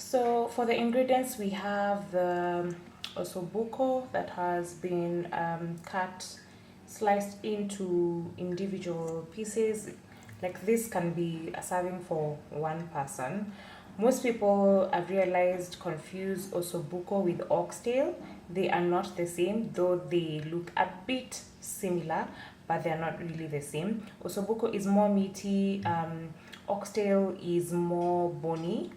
So for the ingredients, we have the ossobuco that has been cut, sliced into individual pieces. Like this can be a serving for one person. Most people, I've realized, confuse ossobuco with oxtail. They are not the same, though they look a bit similar, but they're not really the same. Ossobuco is more meaty, oxtail is more bony.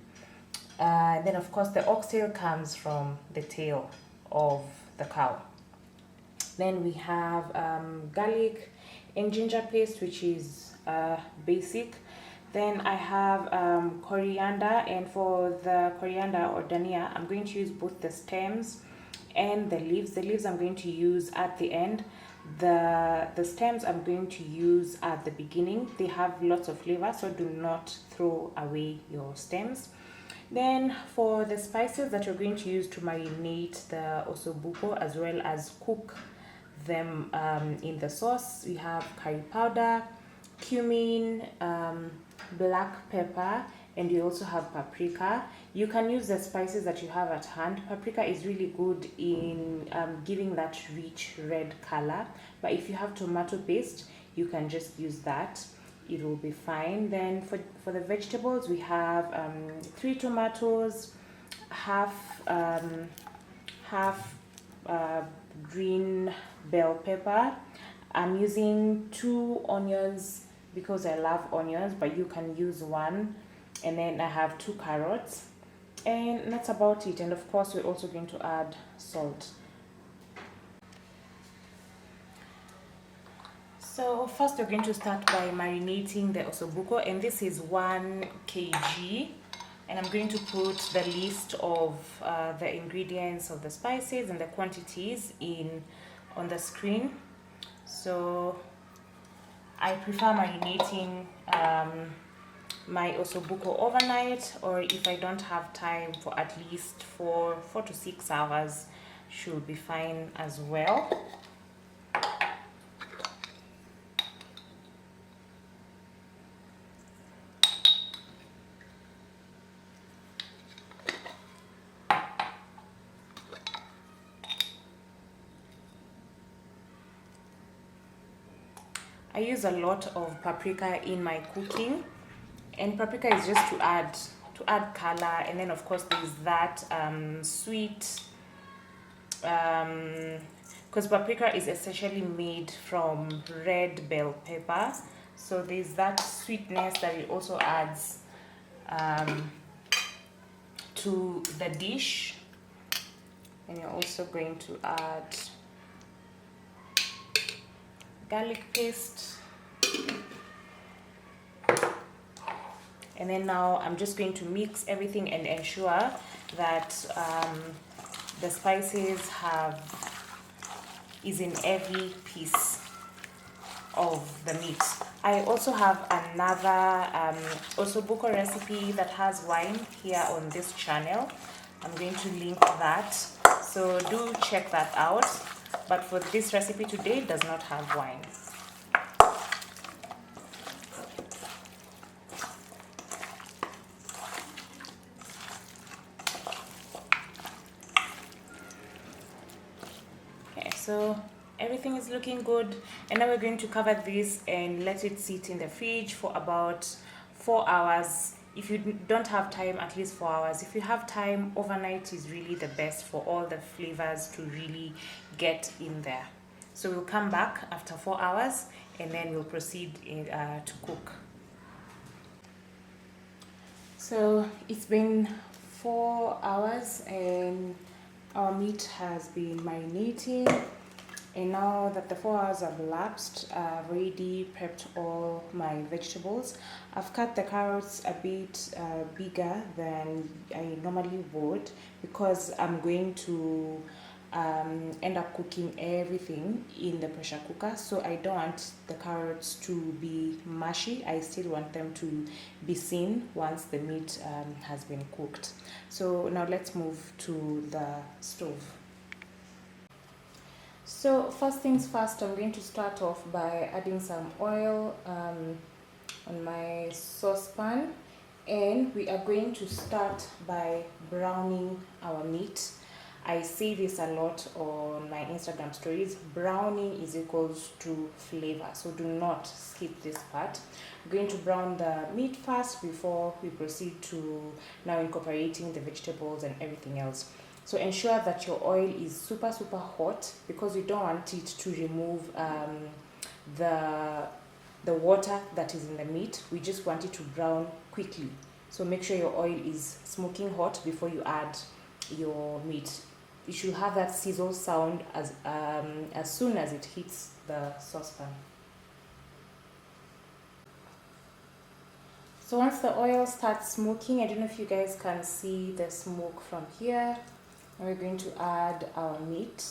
Then, of course, the oxtail comes from the tail of the cow. Then we have garlic and ginger paste, which is basic. Then I have coriander, and for the coriander or dania, I'm going to use both the stems and the leaves. The leaves I'm going to use at the end. The stems I'm going to use at the beginning. They have lots of flavor, so do not throw away your stems. Then for the spices that you're going to use to marinate the ossobuco as well as cook them in the sauce, we have curry powder, cumin, black pepper, and you also have paprika. You can use the spices that you have at hand. Paprika is really good in giving that rich red color, but if you have tomato paste, you can just use that. It will be fine. Then for the vegetables, we have 3 tomatoes, half green bell pepper. I'm using 2 onions because I love onions, but you can use 1. And then I have 2 carrots, and that's about it. And of course, we're also going to add salt. So first we're going to start by marinating the ossobuco, and this is 1 kg, and I'm going to put the list of the ingredients of the spices and the quantities on the screen. So I prefer marinating my ossobuco overnight, or if I don't have time, for at least 4 to 6 hours should be fine as well. I use a lot of paprika in my cooking, and paprika is just to add color. And then of course there's that sweet, because paprika is essentially made from red bell pepper, so there's that sweetness that it also adds to the dish. And you're also going to add garlic paste, and then now I'm just going to mix everything and ensure that the spices is in every piece of the meat. I also have another ossobuco recipe that has wine here on this channel. I'm going to link that, so do check that out. But for this recipe today, it does not have wine. Okay, so everything is looking good, and now we're going to cover this and let it sit in the fridge for about 4 hours. If you don't have time, at least 4 hours. If you have time, overnight is really the best for all the flavors to really get in there. So we'll come back after 4 hours, and then we'll proceed to cook. So it's been 4 hours and our meat has been marinating, and now that the 4 hours have elapsed, I've already prepped all my vegetables. I've cut the carrots a bit bigger than I normally would, because I'm going to end up cooking everything in the pressure cooker, so I don't want the carrots to be mushy. I still want them to be seen once the meat has been cooked. So now let's move to the stove. So first things first, I'm going to start off by adding some oil on my saucepan, And we are going to start by browning our meat. I say this a lot on my Instagram stories. Browning is equals to flavor, so do not skip this part. We're going to brown the meat first before we proceed to now incorporating the vegetables and everything else. So ensure that your oil is super hot, because you don't want it to remove the water that is in the meat. We just want it to brown quickly. So make sure your oil is smoking hot before you add your meat. You should have that sizzle sound as soon as it hits the saucepan. So once the oil starts smoking, I don't know if you guys can see the smoke from here. Now we're going to add our meat.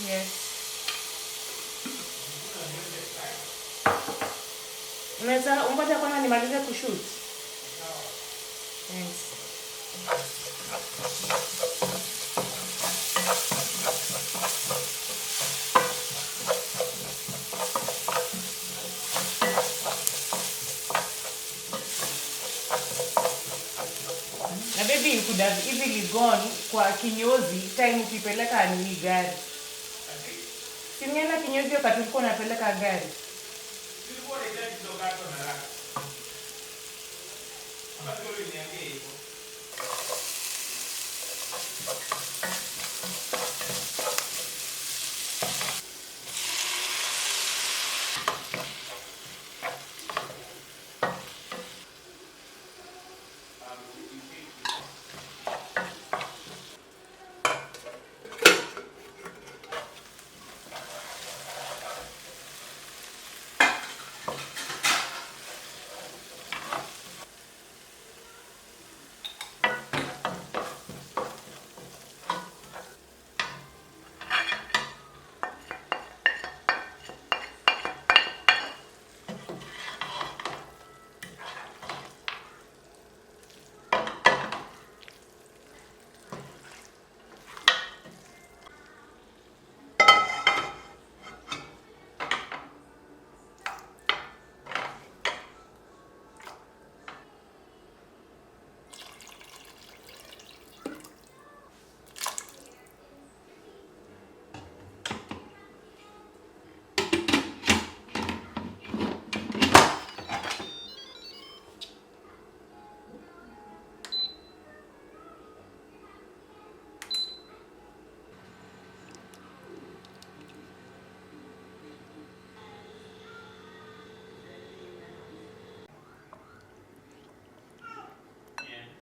Yes. Unaweza ungoja kwanza nimalize kushoot. Thanks. Na baby, you could have easily gone kwa kinyozi time ukipeleka nini gari. Singeenda kinyozi wakati ulikuwa unapeleka gari. Tulikuwa na gari kidogo na raka. Hapa tuliambia hivyo.